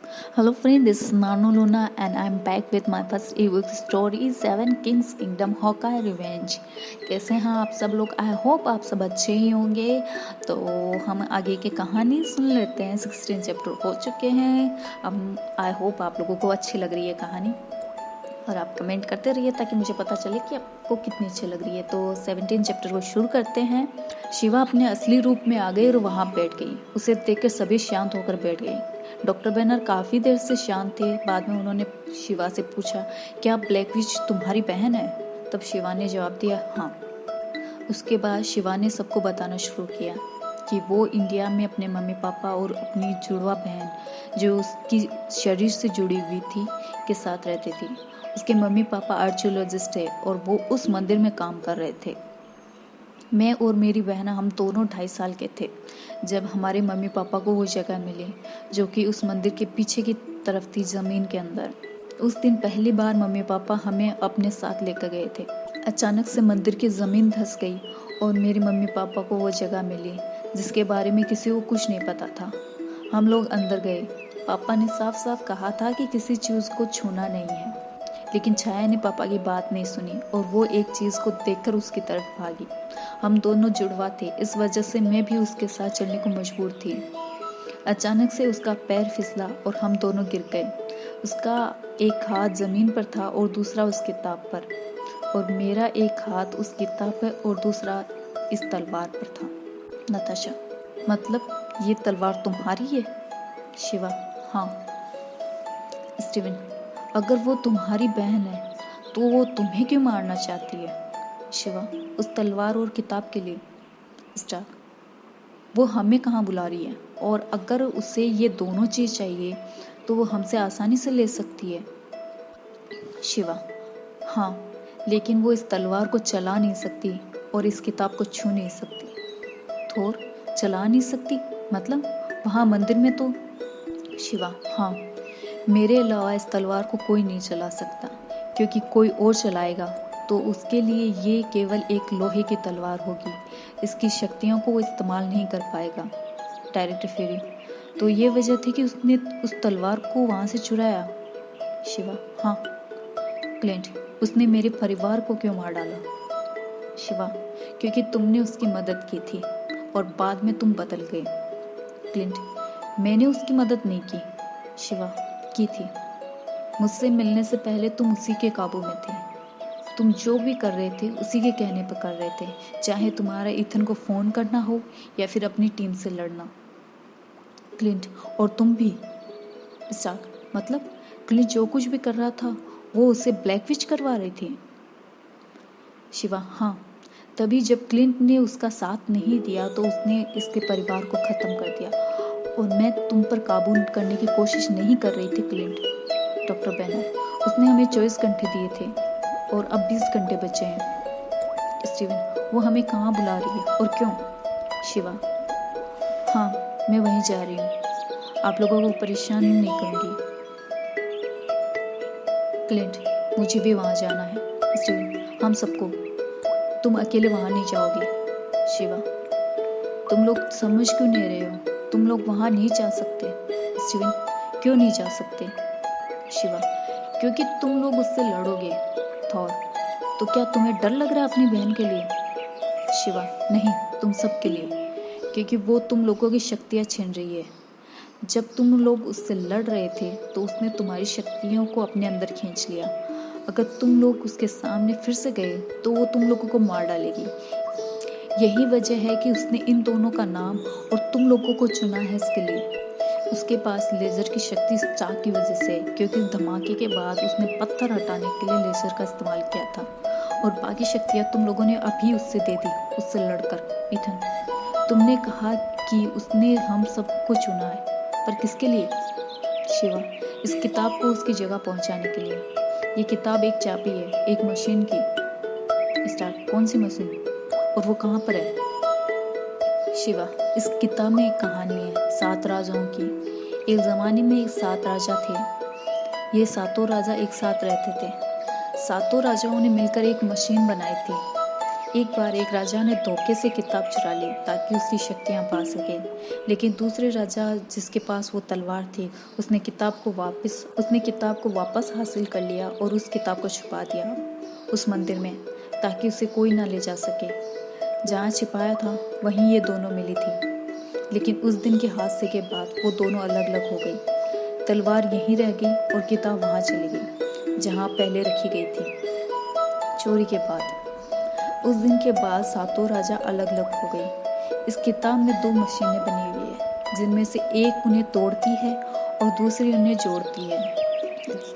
Hello friend, this is Nanu Luna and I'm back with my first ebook story Seven Kings Kingdom Hawkeye Revenge। कैसे हैं आप सब लोग? I hope आप सब अच्छे ही होंगे। तो हम आगे की कहानी सुन लेते हैं। 16 चैप्टर हो चुके हैं। अब आई होप आप लोगों को अच्छी लग रही है कहानी और आप कमेंट करते रहिए ताकि मुझे पता चले कि आपको कितनी अच्छी लग रही है। तो 17 चैप्टर को शुरू करते हैं। शिवा अपने असली रूप में आ गई और वहाँ बैठ गई। उसे देखकर सभी शांत होकर बैठ गए। डॉक्टर बैनर काफ़ी देर से शांत थे। बाद में उन्होंने शिवा से पूछा, क्या ब्लैक विच तुम्हारी बहन है? तब शिवा ने जवाब दिया, हाँ। उसके बाद शिवा ने सबको बताना शुरू किया कि वो इंडिया में अपने मम्मी पापा और अपनी जुड़वा बहन जो उसकी शरीर से जुड़ी हुई थी के साथ रहती थी। उसके मम्मी पापा आर्कियोलॉजिस्ट है और वो उस मंदिर में काम कर रहे थे। मैं और मेरी बहन हम दोनों 2.5 साल के थे जब हमारे मम्मी पापा को वो जगह मिली जो कि उस मंदिर के पीछे की तरफ थी, ज़मीन के अंदर। उस दिन पहली बार मम्मी पापा हमें अपने साथ लेकर गए थे। अचानक से मंदिर की ज़मीन धंस गई और मेरे मम्मी पापा को वो जगह मिली जिसके बारे में किसी को कुछ नहीं पता था। हम लोग अंदर गए। पापा ने साफ साफ कहा था कि किसी चीज़ को छूना नहीं है, लेकिन छाया ने पापा की बात नहीं सुनी और वो एक चीज़ को देखकर उसकी तरफ भागी। हम दोनों जुड़वा थे, इस वजह से मैं भी उसके साथ चलने को मजबूर थी। अचानक से उसका पैर फिसला और हम दोनों गिर गए। उसका एक हाथ ज़मीन पर था और दूसरा उस किताब पर, और मेरा एक हाथ उस किताब पर और दूसरा इस तलवार पर था। नताशा, मतलब ये तलवार तुम्हारी है? शिवा, हाँ। स्टीवन, अगर वो तुम्हारी बहन है तो वो तुम्हें क्यों मारना चाहती है? शिवा, उस तलवार और किताब के लिए। स्टार्क, वो हमें कहाँ बुला रही है, और अगर उसे ये दोनों चीज़ चाहिए तो वो हमसे आसानी से ले सकती है। शिवा, हाँ, लेकिन वो इस तलवार को चला नहीं सकती और इस किताब को छू नहीं सकती। थोर, चला नहीं सकती मतलब वहाँ मंदिर में तो? शिवा, हाँ, मेरे अलावा इस तलवार को कोई नहीं चला सकता, क्योंकि कोई और चलाएगा तो उसके लिए ये केवल एक लोहे की तलवार होगी। इसकी शक्तियों को वो इस्तेमाल नहीं कर पाएगा। डायरेक्ट फेरी, तो ये वजह थी कि उसने उस तलवार को वहाँ से चुराया। शिवा, हाँ। क्लिंट, उसने मेरे परिवार को क्यों मार डाला? शिवा, क्योंकि तुमने उसकी मदद की थी और बाद में तुम बदल गए। क्लिंट, मैंने उसकी मदद नहीं की। शिवा, की थी। मुझसे मिलने से पहले तुम उसी के काबू में थे। तुम जो भी कर रहे थे उसी के कहने पर कर रहे थे, चाहे तुम्हारा इथन को फ़ोन करना हो या फिर अपनी टीम से लड़ना। क्लिंट, और तुम भी? स्टार्क, मतलब क्लिंट जो कुछ भी कर रहा था वो उसे ब्लैक विच करवा रही थी। शिवा, हाँ, तभी जब क्लिंट ने उसका साथ नहीं दिया तो उसने इसके परिवार को ख़त्म कर दिया, और मैं तुम पर काबू करने की कोशिश नहीं कर रही थी क्लिंट। डॉक्टर बैनर, उसने हमें 24 घंटे दिए थे और अब 20 घंटे बचे हैं। स्टीवन, वो हमें कहाँ बुला रही है और क्यों? शिवा, हाँ, मैं वहीं जा रही हूँ। आप लोगों को परेशान नहीं करूँगी। क्लिंट, मुझे भी वहाँ जाना है। स्टीवन, हम सबको। तुम अकेले वहाँ नहीं जाओगे। शिवा, तुम लोग समझ क्यों नहीं रहे हो? तुम लोग वहाँ नहीं जा सकते। स्टीवन, क्यों नहीं जा सकते? शिवा, क्योंकि तुम लोग उससे लड़ोगे। थॉर, तो क्या तुम्हें डर लग रहा है अपनी बहन के लिए? शिवा, नहीं, तुम सब के लिए, क्योंकि वो तुम लोगों की शक्तियाँ छीन रही है। जब तुम लोग उससे लड़ रहे थे तो उसने तुम्हारी शक्तियों को अपने अंदर खींच लिया। अगर तुम लोग उसके सामने फिर से गए तो वो तुम लोगों को मार डालेगी। यही वजह है कि उसने इन दोनों का नाम और तुम लोगों को चुना है इसके लिए। उसके पास लेज़र की शक्ति इस चाक की वजह से, क्योंकि इस धमाके के बाद उसने पत्थर हटाने के लिए लेज़र का इस्तेमाल किया था, और बाकी शक्तियाँ तुम लोगों ने अभी उससे दे दी, उससे लड़कर। इथन, तुमने कहा कि उसने हम सबको चुना है, पर किसके लिए? शिवा, इस किताब को उसकी जगह पहुंचाने के लिए। ये किताब एक चाबी है, एक मशीन की। स्टार्ट, कौन सी मशीन और वो कहाँ पर है? शिवा, इस किताब में एक कहानी है 7 राजाओं की। एक ज़माने में एक 7 राजा थे। ये सातों राजा एक साथ रहते थे। सातों राजाओं ने मिलकर एक मशीन बनाई थी, एक बार एक राजा ने धोखे से किताब चुरा ली ताकि उसकी शक्तियाँ पा सके, लेकिन दूसरे राजा जिसके पास वो तलवार थी उसने किताब को वापस हासिल कर लिया और उस किताब को छुपा दिया उस मंदिर में ताकि उसे कोई ना ले जा सके। जहाँ छिपाया था वहीं ये दोनों मिली थी, लेकिन उस दिन के हादसे के बाद वो दोनों अलग अलग हो गई। तलवार यहीं रह गई और किताब वहाँ चली गई जहाँ पहले रखी गई थी। चोरी के बाद उस दिन के बाद सातों राजा अलग अलग हो गए। इस किताब में 2 मशीनें बनी हुई है जिनमें से एक उन्हें तोड़ती है और दूसरी उन्हें जोड़ती है।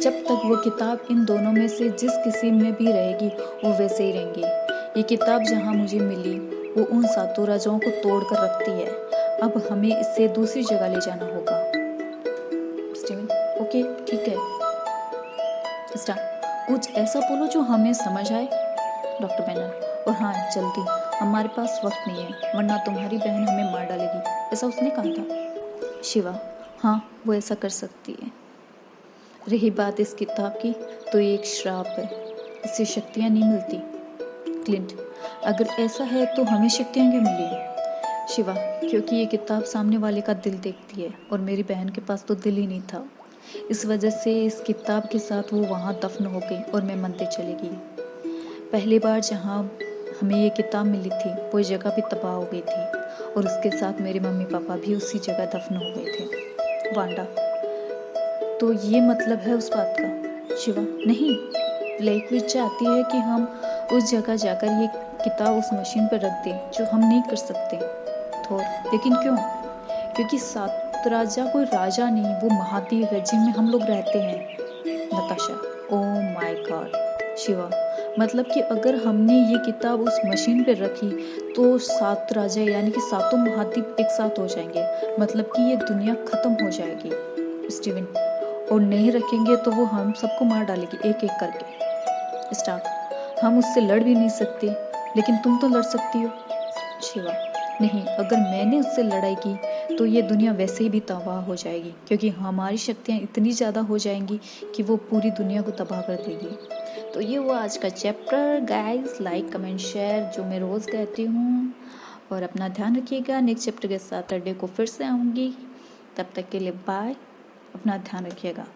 जब तक वो किताब इन दोनों में से जिस किसी में भी रहेगी वो वैसे ही रहेंगी। ये किताब जहाँ मुझे मिली वो उन सातों राजाओं को तोड़ कर रखती है। अब हमें इसे दूसरी जगह ले जाना होगा। स्टीवन, ओके ठीक है। स्टार, कुछ ऐसा बोलो जो हमें समझ आए। डॉक्टर बैनर, और हाँ जल्दी, हमारे पास वक्त नहीं है वरना तुम्हारी बहन हमें मार डालेगी, ऐसा उसने कहा था। शिवा, हाँ वो ऐसा कर सकती है। रही बात इस किताब की तो ये एक श्राप है, इससे शक्तियाँ नहीं मिलती। क्लिंट, अगर ऐसा है तो हमें शक्तियाँ क्यों मिली? शिवा, क्योंकि ये किताब सामने वाले का दिल देखती है और मेरी बहन के पास तो दिल ही नहीं था। इस वजह से इस किताब के साथ वो वहाँ दफन हो गई और मैं मंदिर चली गई। पहली बार जहाँ हमें ये किताब मिली थी वो जगह भी तबाह हो गई थी और उसके साथ मेरे मम्मी पापा भी उसी जगह दफन हो गए थे। वांडा, तो ये मतलब है उस बात का? शिवा, नहीं, ब्लैकविच चाहती है कि हम उस जगह जाकर ये किताब उस मशीन पर रख दें जो हम नहीं कर सकते। थोर, लेकिन क्यों? क्योंकि सात राजा कोई राजा नहीं, वो महाद्वीप है जिनमें हम लोग रहते हैं। Natasha, oh my God. Shiva, मतलब कि अगर हमने ये किताब उस मशीन पर रखी तो 7 राजा यानी कि सातों महाद्वीप एक साथ हो जाएंगे, मतलब कि ये दुनिया खत्म हो जाएगी। स्टीवन, और नहीं रखेंगे तो वो हम सबको मार डालेगी एक एक करके। स्टार्क, हम उससे लड़ भी नहीं सकते, लेकिन तुम तो लड़ सकती हो। शिवा, नहीं, अगर मैंने उससे लड़ाई की तो ये दुनिया वैसे ही भी तबाह हो जाएगी, क्योंकि हमारी शक्तियाँ इतनी ज़्यादा हो जाएंगी कि वो पूरी दुनिया को तबाह कर देगी। तो ये हुआ आज का chapter. Guys, like comment share जो मैं रोज़ कहती हूँ, और अपना ध्यान रखिएगा। नेक्स्ट चैप्टर के सैटरडे को फिर से आऊँगी, तब तक के लिए बाय, अपना ध्यान रखिएगा।